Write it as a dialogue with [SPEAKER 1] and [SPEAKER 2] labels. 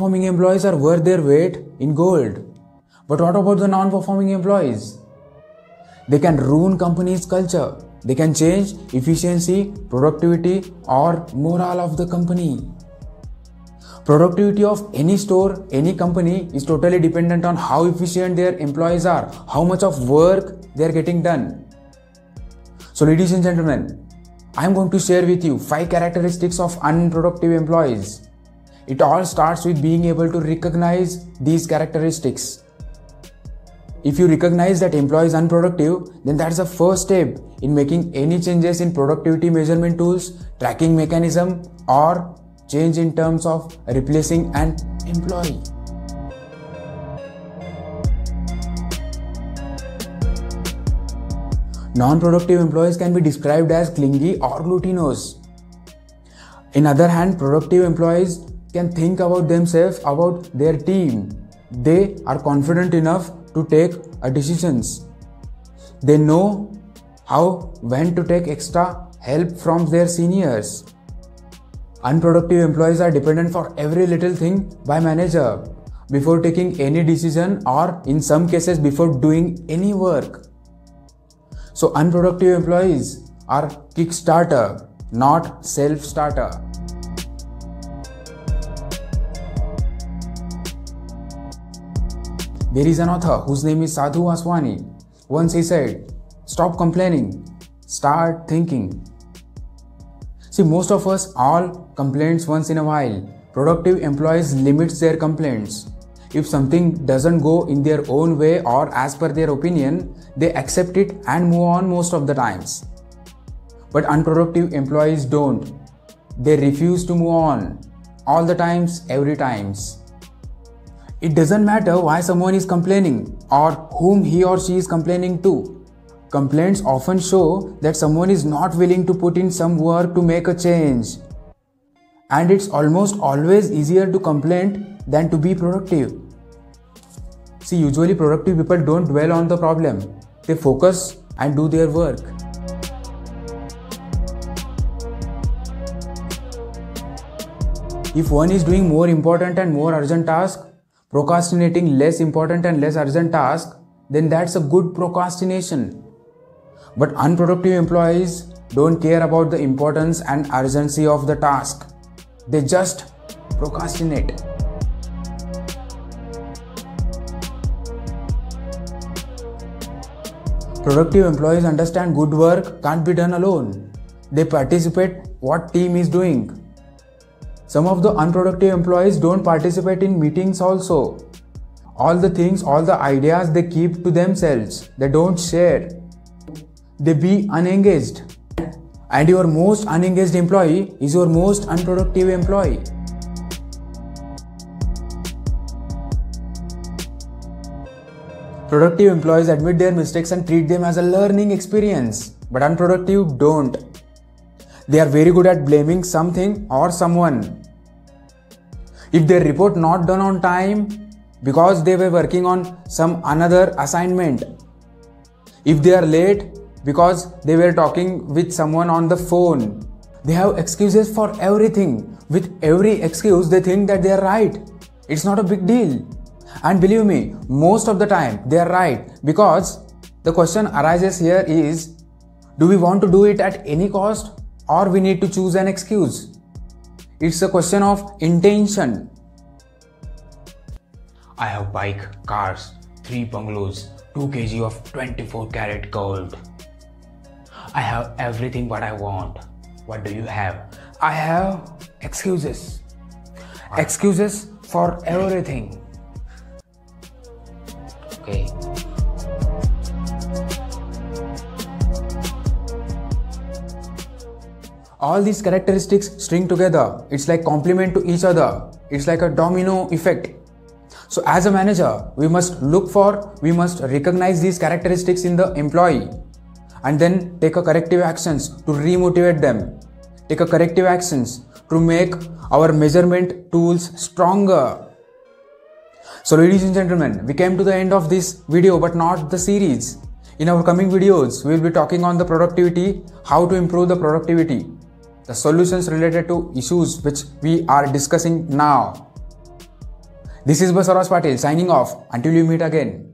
[SPEAKER 1] performing employees are worth their weight in gold. But what about the non-performing employees? They can ruin company's culture. They can change efficiency, productivity, or morale of the company. Productivity of any store, any company is totally dependent on how efficient their employees are, how much of work they are getting done. So ladies and gentlemen, I am going to share with you 5 characteristics of unproductive employees. It all starts with being able to recognize these characteristics. If you recognize that employee is unproductive, then that's the first step in making any changes in productivity measurement tools, tracking mechanism, or change in terms of replacing an employee. Non-productive employees can be described as clingy or glutinous. In other hand, productive employees can think about themselves, about their team. They are confident enough to take decisions. They know when to take extra help from their seniors. Unproductive employees are dependent for every little thing by manager before taking any decision, or in some cases before doing any work. So unproductive employees are kickstarter, not self-starter. There is an author whose name is Sadhu Vaswani. Once he said, "Stop complaining, start thinking." See, most of us all complaints once in a while. Productive employees limits their complaints. If something doesn't go in their own way or as per their opinion, they accept it and move on most of the times. But unproductive employees don't. They refuse to move on. All the times, every times. It doesn't matter why someone is complaining or whom he or she is complaining to. Complaints often show that someone is not willing to put in some work to make a change. And it's almost always easier to complain than to be productive. See, usually productive people don't dwell on the problem. They focus and do their work. If one is doing more important and more urgent tasks, procrastinating less important and less urgent tasks, then that's a good procrastination. But unproductive employees don't care about the importance and urgency of the task. They just procrastinate. Productive employees understand good work can't be done alone. They participate what team is doing. Some of the unproductive employees don't participate in meetings also. All the things, all the ideas they keep to themselves. They don't share. They be unengaged. And your most unengaged employee is your most unproductive employee. Productive employees admit their mistakes and treat them as a learning experience. But unproductive don't. They are very good at blaming something or someone. If their report not done on time because they were working on some another assignment. If they are late because they were talking with someone on the phone. They have excuses for everything. With every excuse they think that they are right. It's not a big deal. And believe me, most of the time they are right, because the question arises here is, do we want to do it at any cost, or we need to choose an excuse? It's a question of intention. I have bike, cars, 3 bungalows, 2 kg of 24 karat gold. I have everything what I want. What do you have? I have excuses. Excuses for everything. Okay. All these characteristics string together. It's like complement to each other. It's like a domino effect. So as a manager, we must recognize these characteristics in the employee and then take a corrective actions to remotivate them. Take a corrective actions to make our measurement tools stronger. So ladies and gentlemen, we came to the end of this video, but not the series. In our coming videos, we will be talking on the productivity, how to improve the productivity, the solutions related to issues which we are discussing now. This is Basaras Patil signing off. Until we meet again.